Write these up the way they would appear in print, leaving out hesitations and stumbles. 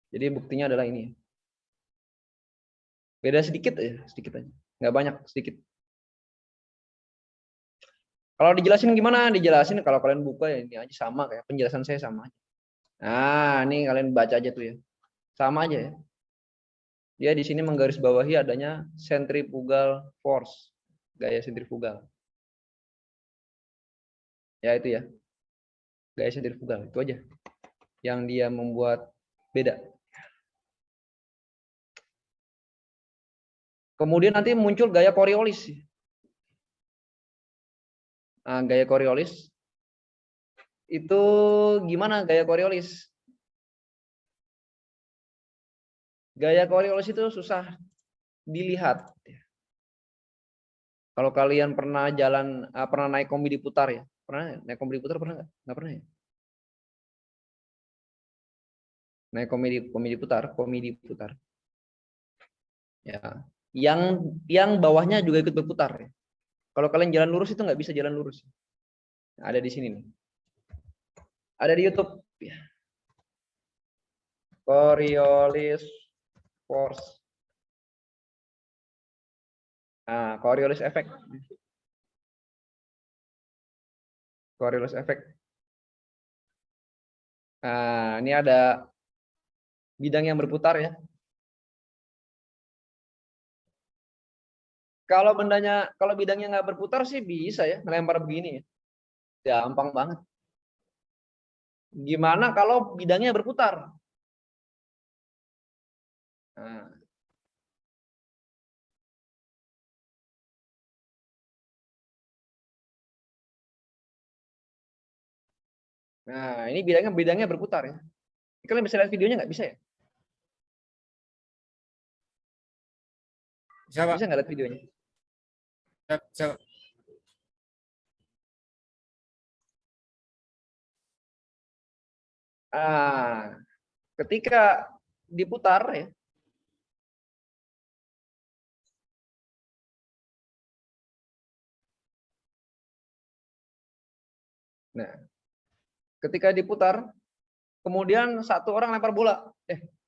Jadi buktinya adalah ini. Beda sedikit aja, sedikit aja. Nggak banyak, sedikit. Kalau dijelasin gimana? Dijelasin kalau kalian buka ya ini aja sama kayak penjelasan saya sama aja. Nah, ini kalian baca aja tuh ya. Sama aja ya. Dia di sini menggarisbawahi adanya centrifugal force, gaya sentrifugal. Ya itu ya. Gaya sentrifugal itu aja. Yang dia membuat beda. Kemudian nanti muncul gaya Coriolis. Nah, gaya Coriolis itu gimana gaya Coriolis? Gaya Coriolis itu susah dilihat. Kalau kalian pernah pernah naik kombi diputar ya? Pernah naik kombi diputar pernah nggak? Nggak pernah ya? Naik kombi diputar. Ya. Yang bawahnya juga ikut berputar ya. Kalau kalian jalan lurus itu nggak bisa jalan lurus. Ada di sini nih. Ada di YouTube. Ya. Coriolis force. Nah, Coriolis effect. Coriolis effect. Nah, ini ada bidang yang berputar ya. Kalau bidangnya nggak berputar sih bisa ya, melempar begini ya. Gampang banget. Gimana kalau bidangnya berputar? Nah, ini bidangnya berputar ya. Kalian bisa lihat videonya nggak? Bisa ya? Bisa nggak lihat videonya? Bisa. Ketika diputar ya. Nah, ketika diputar, kemudian satu orang lempar bola.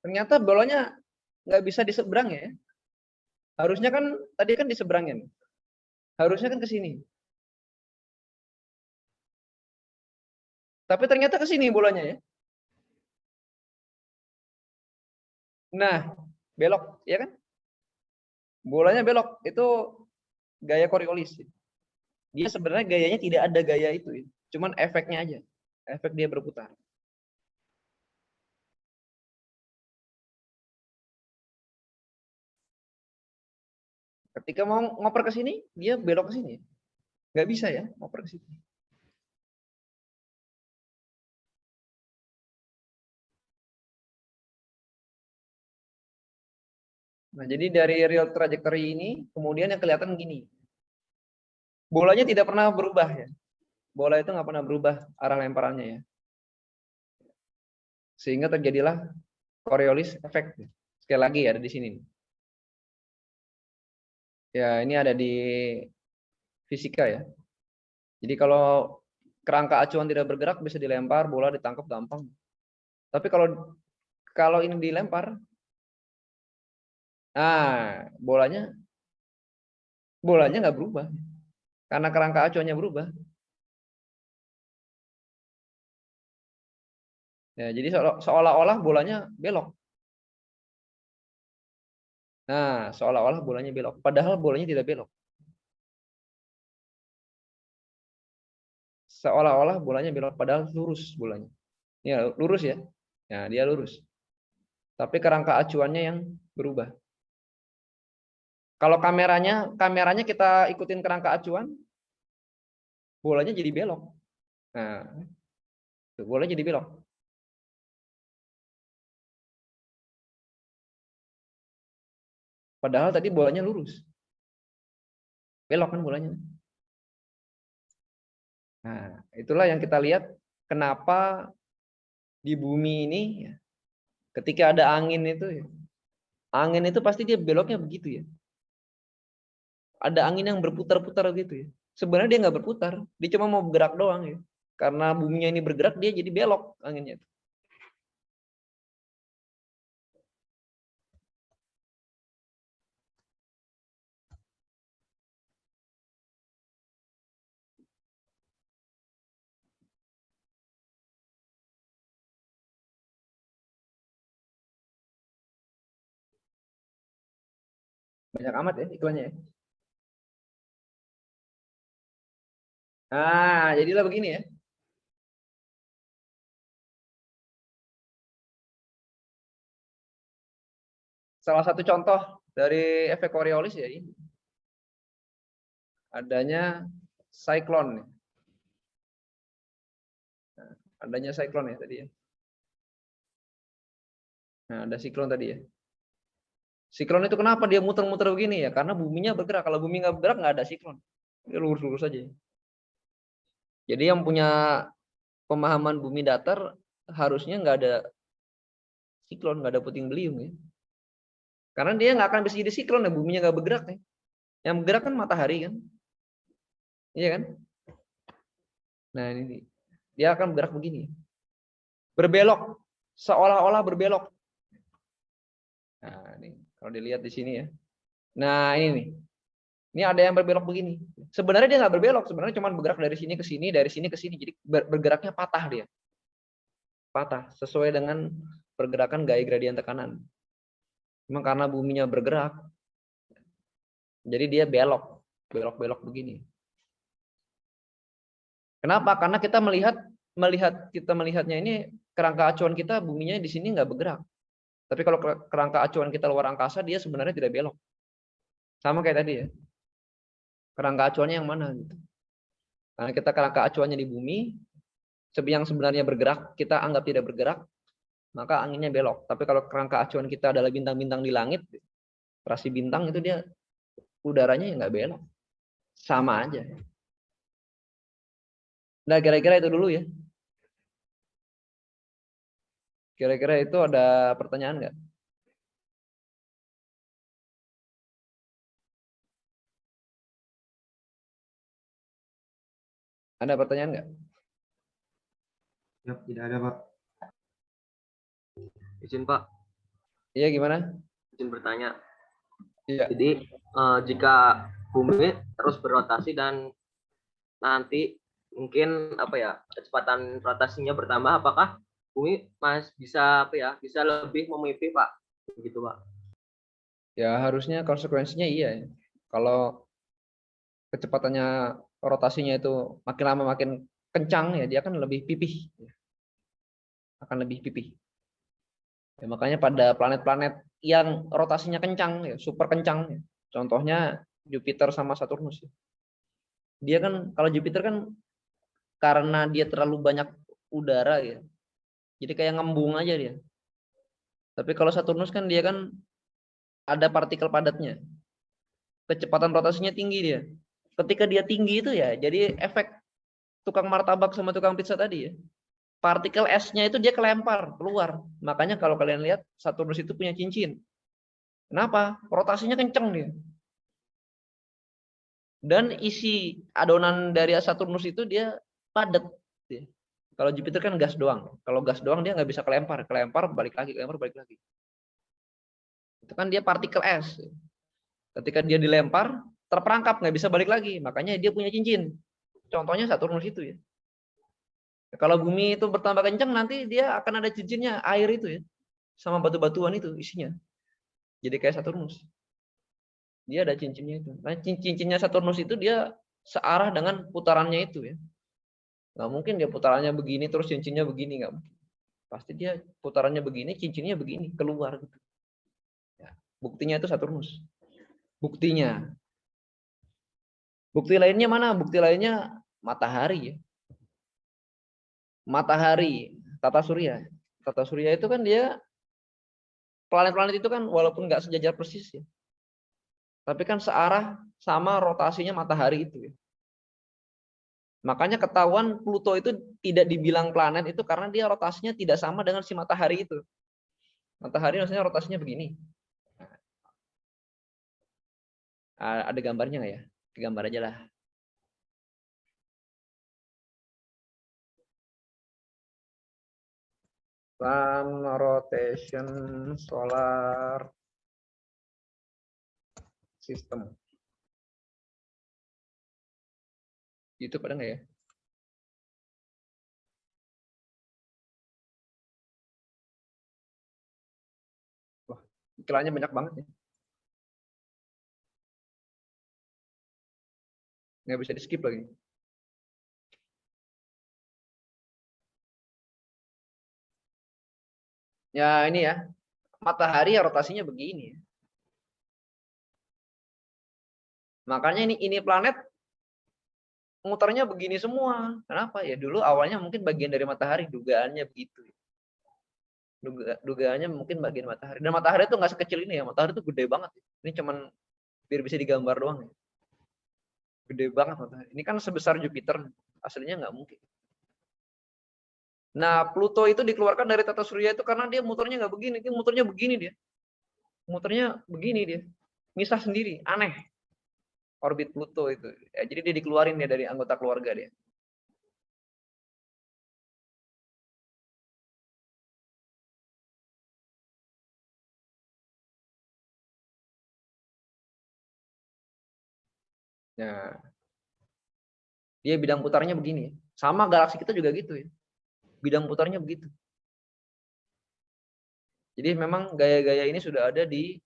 Ternyata bolanya nggak bisa di seberang ya. Harusnya kan tadi kan di seberangnya. Harusnya kan ke sini. Tapi ternyata ke sini bolanya ya. Nah, belok, ya kan? Bolanya belok, itu gaya Coriolis. Dia sebenarnya gayanya tidak ada gaya itu ya. Cuman efeknya aja. Efek dia berputar. Ketika mau ngoper ke sini, dia belok ke sini. Nggak bisa ya, ngoper ke sini. Nah, jadi dari real trajectory ini, kemudian yang kelihatan gini. Bolanya tidak pernah berubah ya. Bola itu nggak pernah berubah arah lemparannya ya. Sehingga terjadilah Coriolis effect. Sekali lagi ada di sini. Ya, ini ada di fisika ya. Jadi kalau kerangka acuan tidak bergerak bisa dilempar, bola ditangkap gampang. Tapi kalau ini dilempar, bolanya nggak berubah karena kerangka acuannya berubah. Ya, jadi seolah-olah bolanya belok. Nah, seolah-olah bolanya belok, padahal bolanya tidak belok. Seolah-olah bolanya belok, padahal lurus bolanya. Ya, lurus ya. Nah, dia lurus. Tapi kerangka acuannya yang berubah. Kalau kameranya kita ikutin kerangka acuan, bolanya jadi belok. Nah, bolanya jadi belok. Padahal tadi bolanya lurus. Belok kan bolanya. Nah, itulah yang kita lihat kenapa di bumi ini ketika ada angin itu pasti dia beloknya begitu ya. Ada angin yang berputar-putar gitu ya. Sebenarnya dia nggak berputar, dia cuma mau bergerak doang ya. Karena buminya ini bergerak, dia jadi belok anginnya. Banyak amat ya iklannya ya. Nah, jadilah begini ya. Salah satu contoh dari efek Coriolis ya ini. Adanya siklon. Nah, adanya siklon ya tadi ya. Nah, ada siklon tadi ya. Siklon itu kenapa dia muter-muter begini ya? Karena buminya bergerak. Kalau bumi nggak bergerak nggak ada siklon. Dia lurus-lurus aja. Jadi yang punya pemahaman bumi datar harusnya nggak ada siklon, nggak ada puting beliung ya. Karena dia nggak akan bisa jadi siklon ya, buminya nggak bergerak ya. Yang bergerak kan matahari kan, iya kan? Nah ini dia akan bergerak begini, berbelok, seolah-olah berbelok. Nah ini kalau dilihat di sini ya. Nah ini nih, ini ada yang berbelok begini. Sebenarnya dia nggak berbelok, sebenarnya cuma bergerak dari sini ke sini, dari sini ke sini. Jadi bergeraknya patah dia, patah sesuai dengan pergerakan gaya gradien tekanan. Memang karena buminya bergerak, jadi dia belok, belok-belok begini. Kenapa? Karena kita melihatnya ini kerangka acuan kita buminya di sini nggak bergerak. Tapi kalau kerangka acuan kita luar angkasa dia sebenarnya tidak belok. Sama kayak tadi ya. Kerangka acuannya yang mana gitu. Karena kita kerangka acuannya di bumi, yang sebenarnya bergerak kita anggap tidak bergerak, maka anginnya belok. Tapi kalau kerangka acuan kita adalah bintang-bintang di langit, rasi bintang itu dia udaranya nggak belok. Sama aja. Nah kira-kira itu dulu ya. Kira-kira itu ada pertanyaan nggak? Ada pertanyaan nggak? Ya, tidak ada, Pak. Izin Pak, Iya gimana? izin bertanya. Iya. Jadi jika bumi terus berotasi dan nanti mungkin apa ya kecepatan rotasinya bertambah, apakah bumi bisa apa ya bisa lebih memipih Pak? Begitu Pak. Ya harusnya konsekuensinya iya ya. Kalau kecepatannya rotasinya itu makin lama makin kencang ya dia akan lebih pipih. Akan lebih pipih. Ya, makanya pada planet-planet yang rotasinya kencang ya, super kencang ya. Contohnya Jupiter sama Saturnus ya. Dia kan kalau Jupiter kan karena dia terlalu banyak udara ya. Jadi kayak ngembung aja dia. Tapi kalau Saturnus kan dia kan ada partikel padatnya. Kecepatan rotasinya tinggi dia. Ketika dia tinggi itu ya, jadi efek tukang martabak sama tukang pizza tadi ya. Partikel esnya itu dia kelempar keluar. Makanya kalau kalian lihat Saturnus itu punya cincin. Kenapa? Rotasinya kenceng dia. Dan isi adonan dari Saturnus itu dia padat. Kalau Jupiter kan gas doang. Kalau gas doang dia nggak bisa kelempar, kelempar balik lagi, kelempar balik lagi. Itu kan dia partikel es. Ketika dia dilempar, terperangkap nggak bisa balik lagi. Makanya dia punya cincin. Contohnya Saturnus itu ya. Kalau bumi itu bertambah kencang nanti dia akan ada cincinnya air itu ya, sama batu-batuan itu isinya. Jadi kayak Saturnus. Dia ada cincinnya itu. Nah, cincinnya Saturnus itu dia searah dengan putarannya itu ya. Nggak mungkin dia putarannya begini terus cincinnya begini, nggak mungkin. Pasti dia putarannya begini, cincinnya begini keluar gitu. Ya, buktinya itu Saturnus. Buktinya. Bukti lainnya mana? Bukti lainnya matahari ya. Matahari, tata surya. Tata surya itu kan dia planet-planet itu kan walaupun nggak sejajar persis ya, tapi kan searah sama rotasinya matahari itu ya. Makanya ketahuan Pluto itu tidak dibilang planet itu karena dia rotasinya tidak sama dengan si matahari itu. Matahari maksudnya rotasinya begini. Ada gambarnya nggak ya? Gambar aja lah. Sun rotation solar system. Itu pada nggak ya? Wah, iklannya banyak banget ya. nggak bisa di skip lagi. Ya ini ya, matahari ya rotasinya begini. Makanya ini planet muternya begini semua. Kenapa? Ya dulu awalnya mungkin bagian dari matahari, dugaannya begitu. Dugaannya mungkin bagian matahari. Dan matahari itu nggak sekecil ini ya, matahari itu gede banget. Ini cuman biar bisa digambar doang. Gede banget matahari. Ini kan sebesar Jupiter, aslinya nggak mungkin. Nah, Pluto itu dikeluarkan dari tata surya itu karena dia muternya nggak begini, dia muternya begini dia. Muternya begini dia. Misah sendiri, aneh. Orbit Pluto itu. Ya, jadi dia dikeluarin ya dari anggota keluarga dia. Nah, dia bidang putarnya begini. Sama galaksi kita juga gitu ya. Bidang putarnya begitu. Jadi memang gaya-gaya ini sudah ada di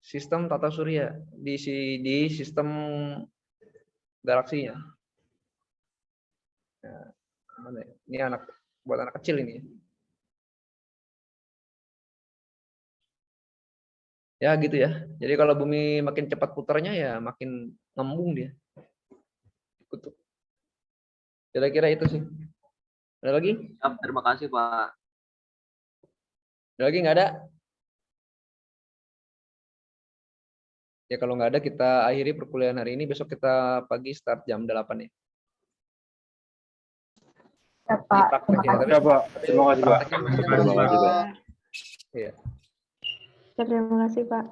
sistem tata surya, di sistem galaksinya. Nah, mana ya? Ini buat anak kecil ini. Ya gitu ya. Jadi kalau bumi makin cepat putarnya ya makin ngembung dia. Kutub. Kira-kira itu sih. Ada lagi? Siap, terima kasih Pak. Ada lagi nggak ada? Ya kalau nggak ada kita akhiri perkuliahan hari ini. Besok kita pagi start jam 8 ya. Ya, Pak. Praktek ya. Tapi Ya, Pak. Terima kasih, Pak. prakteknya Terima kasih, Pak. iya. Terima kasih, Pak.